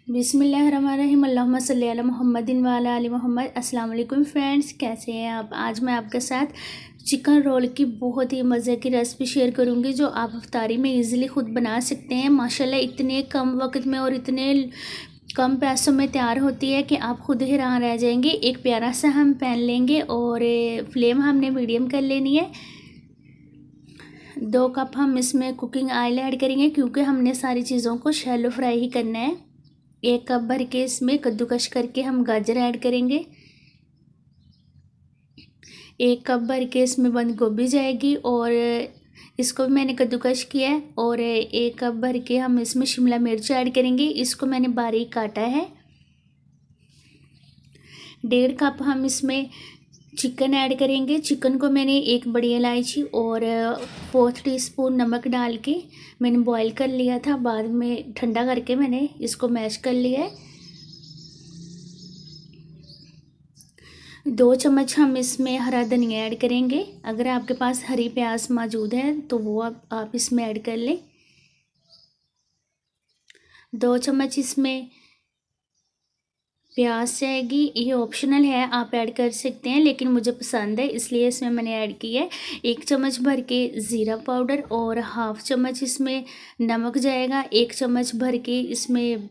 बिस्मिल्लाहिर्रहमानिर्रहीम अल्लाहुम्मा सल्ली अला मुहम्मदिन व अला आलि मोहम्मद। अस्सलाम वालेकुम फ्रेंड्स, कैसे हैं आप। आज मैं आपके साथ चिकन रोल की बहुत ही मज़े की रेसिपी शेयर करूंगी जो आप इफ्तारी में इजीली खुद बना सकते हैं। माशाल्लाह इतने कम वक्त में और इतने कम पैसों में तैयार होती है कि आप खुद हैरान रह जाएंगे। एक प्यारा सा हम पैन लेंगे और फ्लेम हमने मीडियम कर लेनी है। 2 कप हम इसमें कुकिंग ऑयल ऐड करेंगे क्योंकि हमने सारी चीज़ों को शैलो फ्राई ही करना है। 1 कप भर के इसमें कद्दूकश करके हम गाजर ऐड करेंगे। 1 कप भर के इसमें बंद गोभी जाएगी और इसको भी मैंने कद्दूकश किया है। और 1 कप भर के हम इसमें शिमला मिर्च ऐड करेंगे, इसको मैंने बारीक काटा है। 1.5 कप हम इसमें चिकन ऐड करेंगे। चिकन को मैंने 1 बड़ी इलायची और 4 टीस्पून नमक डाल के मैंने बॉईल कर लिया था। बाद में ठंडा करके मैंने इसको मैश कर लिया है। 2 चम्मच हम इसमें हरा धनिया ऐड करेंगे। अगर आपके पास हरी प्याज मौजूद है तो वो आप इसमें ऐड कर लें। 2 चम्मच इसमें प्याज जाएगी, ये ऑप्शनल है, आप ऐड कर सकते हैं, लेकिन मुझे पसंद है इसलिए इसमें मैंने ऐड की है। 1 चम्मच भर के ज़ीरा पाउडर और 1/2 चम्मच इसमें नमक जाएगा। 1 चम्मच भर के इसमें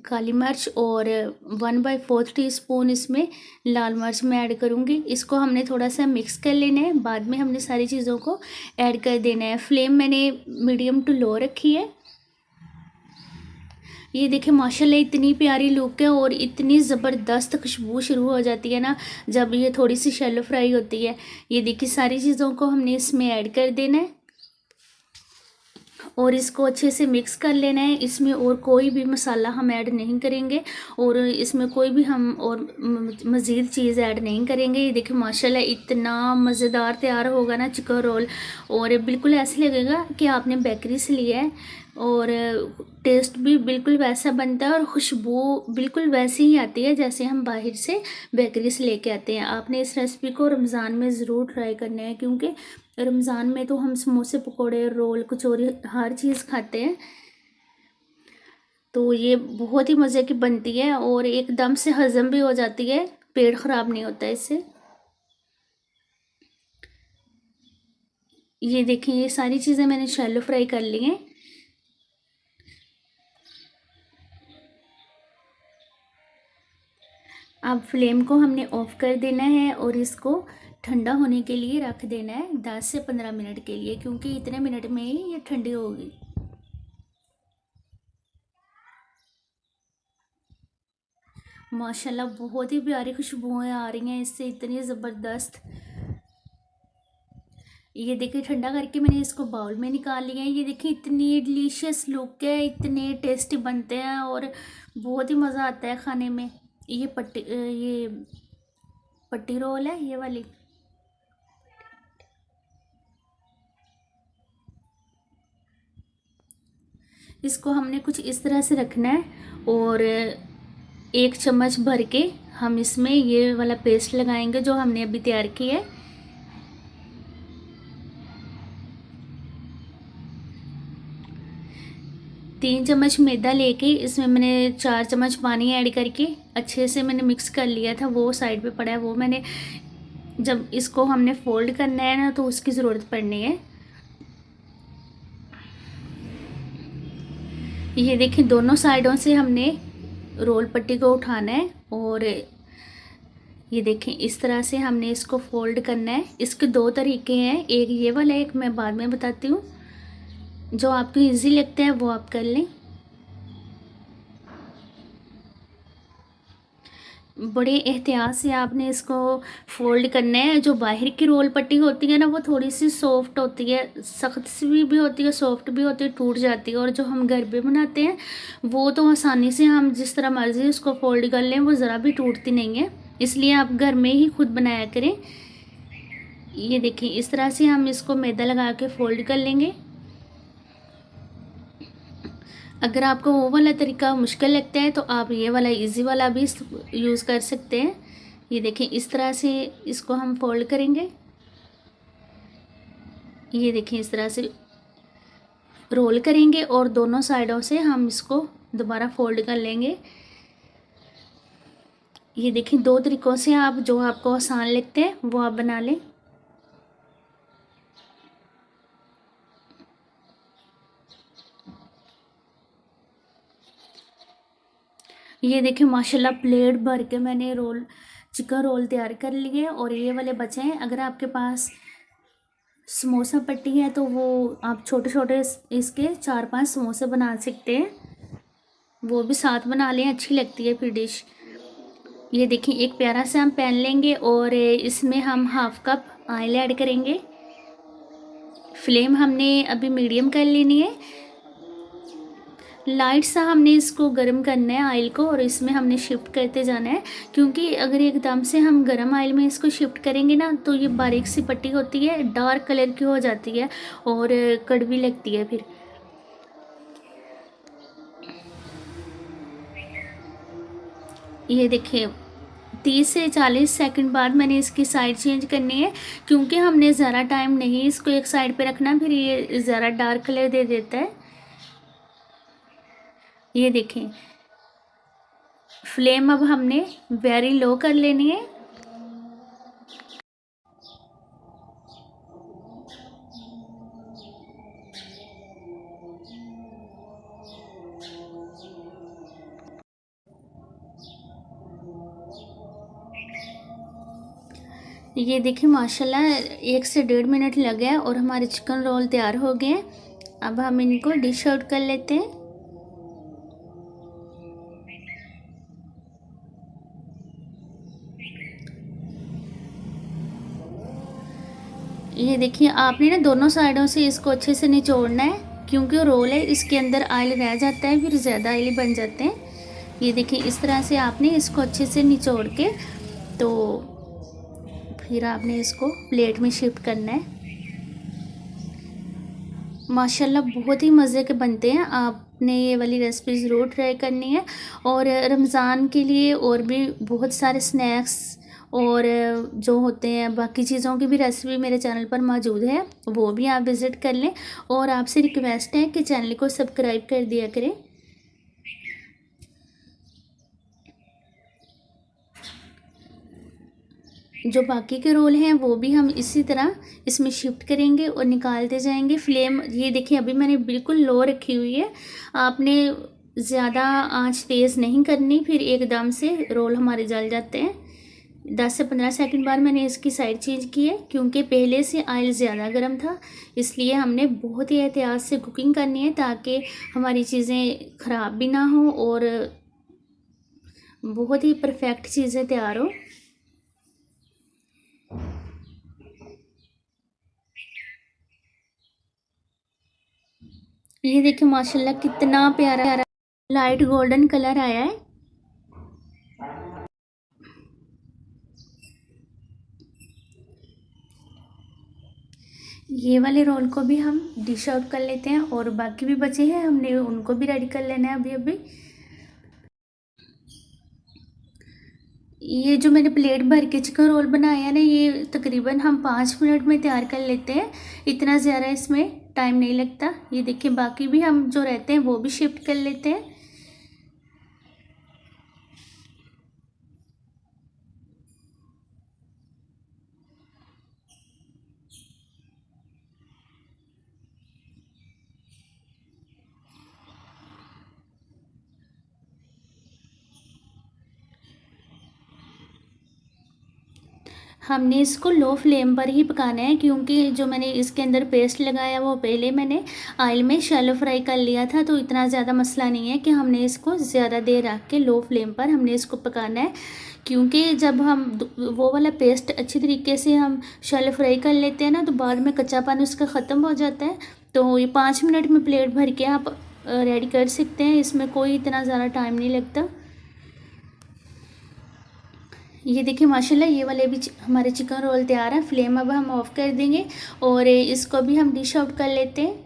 काली मिर्च और 1/4 टीस्पून इसमें लाल मिर्च मैं ऐड करूँगी। इसको हमने थोड़ा सा मिक्स कर लेना है, बाद में हमने सारी चीज़ों को ऐड कर देना है। फ्लेम मैंने मीडियम टू लो रखी है। ये देखिए माशाल्लाह इतनी प्यारी लुक है और इतनी ज़बरदस्त खुशबू शुरू हो जाती है ना जब ये थोड़ी सी शैलो फ्राई होती है। ये देखिए सारी चीज़ों को हमने इसमें ऐड कर देना है और इसको अच्छे से मिक्स कर लेना है। इसमें और कोई भी मसाला हम ऐड नहीं करेंगे और इसमें कोई भी हम और मज़ीद चीज़ ऐड नहीं करेंगे। ये देखिए माशाल्लाह इतना मज़ेदार तैयार होगा ना चिकन रोल, और बिल्कुल ऐसे लगेगा कि आपने बेकरी से लिया है। और टेस्ट भी बिल्कुल वैसा बनता है और खुशबू बिल्कुल वैसी ही आती है जैसे हम बाहर से बेकरी से लेके आते हैं। आपने इस रेसिपी को रमज़ान में ज़रूर ट्राई करना है क्योंकि रमज़ान में तो हम समोसे पकोड़े रोल कचौरी हर चीज़ खाते हैं, तो ये बहुत ही मज़े की बनती है और एकदम से हज़म भी हो जाती है, पेट ख़राब नहीं होता है इससे। ये देखिए ये सारी चीज़ें मैंने शैलो फ्राई कर ली हैं। अब फ्लेम को हमने ऑफ़ कर देना है और इसको ठंडा होने के लिए रख देना है 10 से 15 मिनट के लिए, क्योंकि इतने मिनट में ही ये ठंडी होगी। माशाल्लाह बहुत ही प्यारी खुशबुएं आ रही हैं इससे, इतनी ज़बरदस्त। ये देखिए ठंडा करके मैंने इसको बाउल में निकाल लिया है। ये देखिए इतनी डिलीशियस लुक है, इतने टेस्टी बनते हैं और बहुत ही मज़ा आता है खाने में। ये पट्टी रोल है ये वाली। इसको हमने कुछ इस तरह से रखना है और 1 चम्मच भर के हम इसमें ये वाला पेस्ट लगाएंगे जो हमने अभी तैयार किया है। 3 चम्मच मैदा लेके इसमें मैंने 4 चम्मच पानी ऐड करके अच्छे से मैंने मिक्स कर लिया था, वो साइड पे पड़ा है, वो मैंने जब इसको हमने फोल्ड करना है ना तो उसकी ज़रूरत पड़नी है। ये देखिए दोनों साइडों से हमने रोल पट्टी को उठाना है और ये देखें इस तरह से हमने इसको फोल्ड करना है। इसके 2 तरीके हैं, एक ये वाला है, एक मैं बाद में बताती हूँ। जो आपको इजी लगता है वो आप कर लें। बड़े एहतियात से आपने इसको फोल्ड करना है। जो बाहर की रोल पट्टी होती है ना वो थोड़ी सी सॉफ्ट होती है, सख्त सी भी होती है, सॉफ्ट भी होती है, टूट जाती है। और जो हम घर पे बनाते हैं वो तो आसानी से हम जिस तरह मर्ज़ी उसको फोल्ड कर लें, वो ज़रा भी टूटती नहीं है। इसलिए आप घर में ही खुद बनाया करें। ये देखिए इस तरह से हम इसको मैदा लगा के फोल्ड कर लेंगे। अगर आपको वो वाला तरीका मुश्किल लगता है तो आप ये वाला इजी वाला भी यूज़ कर सकते हैं। ये देखें इस तरह से इसको हम फोल्ड करेंगे। ये देखें इस तरह से रोल करेंगे और दोनों साइडों से हम इसको दोबारा फोल्ड कर लेंगे। ये देखिए 2 तरीक़ों से आप जो आपको आसान लगते हैं वो आप बना लें। ये देखिए माशाल्लाह प्लेट भर के मैंने चिकन रोल तैयार कर लिए और ये वाले बचे हैं। अगर आपके पास समोसा पट्टी है तो वो आप छोटे छोटे इसके 4-5 समोसे बना सकते हैं, वो भी साथ बना लें, अच्छी लगती है फिर डिश। ये देखिए एक प्यारा सा हम पैन लेंगे और इसमें हम 1/2 कप ऑयल ऐड करेंगे। फ्लेम हमने अभी मीडियम कर लेनी है। लाइट सा हमने इसको गर्म करना है ऑयल को और इसमें हमने शिफ्ट करते जाना है, क्योंकि अगर एकदम से हम गर्म ऑयल में इसको शिफ्ट करेंगे ना तो ये बारीक सी पट्टी होती है, डार्क कलर की हो जाती है और कड़वी लगती है फिर। ये देखिए 30 से 40 सेकंड बाद मैंने इसकी साइड चेंज करनी है, क्योंकि हमने ज़्यादा टाइम नहीं इसको एक साइड पे रखना, फिर ये ज़्यादा डार्क कलर दे देता है। ये देखें फ्लेम अब हमने वेरी लो कर लेनी है। ये देखिए माशाल्लाह 1 से 1.5 मिनट लगे हैं और हमारे चिकन रोल तैयार हो गए हैं। अब हम इनको डिश आउट कर लेते हैं। ये देखिए आपने ना दोनों साइडों से इसको अच्छे से निचोड़ना है, क्योंकि रोल है इसके अंदर ऑयल रह जाता है, फिर ज़्यादा ऑयली बन जाते हैं। ये देखिए इस तरह से आपने इसको अच्छे से निचोड़ के तो फिर आपने इसको प्लेट में शिफ्ट करना है। माशाल्लाह बहुत ही मज़े के बनते हैं, आपने ये वाली रेसिपी ज़रूर ट्राई करनी है। और रमज़ान के लिए और भी बहुत सारे स्नैक्स और जो होते हैं बाकी चीज़ों की भी रेसिपी मेरे चैनल पर मौजूद है, वो भी आप विज़िट कर लें। और आपसे रिक्वेस्ट है कि चैनल को सब्सक्राइब कर दिया करें। जो बाकी के रोल हैं वो भी हम इसी तरह इसमें शिफ्ट करेंगे और निकालते जाएंगे। फ्लेम ये देखिए अभी मैंने बिल्कुल लो रखी हुई है, आपने ज़्यादा आंच तेज़ नहीं करनी, फिर एकदम से रोल हमारे जल जाते हैं। 10 से 15 सेकंड बाद मैंने इसकी साइड चेंज की है, क्योंकि पहले से ऑयल ज़्यादा गर्म था, इसलिए हमने बहुत ही एहतियात से कुकिंग करनी है ताकि हमारी चीज़ें ख़राब भी ना हो और बहुत ही परफेक्ट चीज़ें तैयार हो। ये देखिए माशाल्लाह कितना प्यारा प्यारा लाइट गोल्डन कलर आया है। ये वाले रोल को भी हम डिश आउट कर लेते हैं और बाकी भी बचे हैं, हमने उनको भी रेडी कर लेना है अभी अभी। ये जो मैंने प्लेट भर के चिकन रोल बनाया है ना, ये तकरीबन हम 5 मिनट में तैयार कर लेते हैं, इतना ज़्यादा इसमें टाइम नहीं लगता। ये देखिए बाकी भी हम जो रहते हैं वो भी शिफ्ट कर लेते हैं। हमने इसको लो फ्लेम पर ही पकाना है, क्योंकि जो मैंने इसके अंदर पेस्ट लगाया वो पहले मैंने ऑयल में शैलो फ्राई कर लिया था, तो इतना ज़्यादा मसला नहीं है कि हमने इसको ज़्यादा देर रख के लो फ्लेम पर हमने इसको पकाना है। क्योंकि जब हम वो वाला पेस्ट अच्छी तरीके से हम शैलो फ्राई कर लेते हैं ना, तो बाद में कच्चापन उसका ख़त्म हो जाता है। तो ये 5 मिनट में प्लेट भर के आप रेडी कर सकते हैं, इसमें कोई इतना ज़्यादा टाइम नहीं लगता। ये देखिए माशाल्लाह ये वाले भी हमारे चिकन रोल तैयार है। फ्लेम अब हम ऑफ़ कर देंगे और इसको भी हम डिश आउट कर लेते हैं।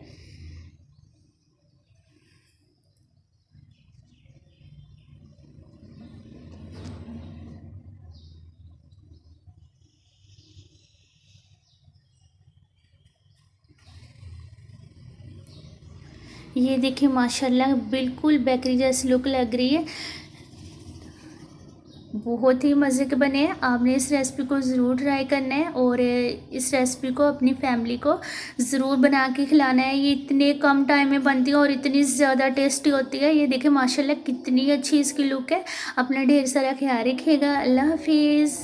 ये देखिए माशाल्लाह बिल्कुल बेकरी जैसी लुक लग रही है। बहुत ही मज़े के बने हैं। आपने इस रेसिपी को ज़रूर ट्राई करना है और इस रेसिपी को अपनी फैमिली को ज़रूर बना के खिलाना है। ये इतने कम टाइम में बनती है और इतनी ज़्यादा टेस्टी होती है। ये देखिए माशाल्लाह कितनी अच्छी इसकी लुक है। अपना ढेर सारा ख्याल रखिएगा। अल्लाह हाफिज़।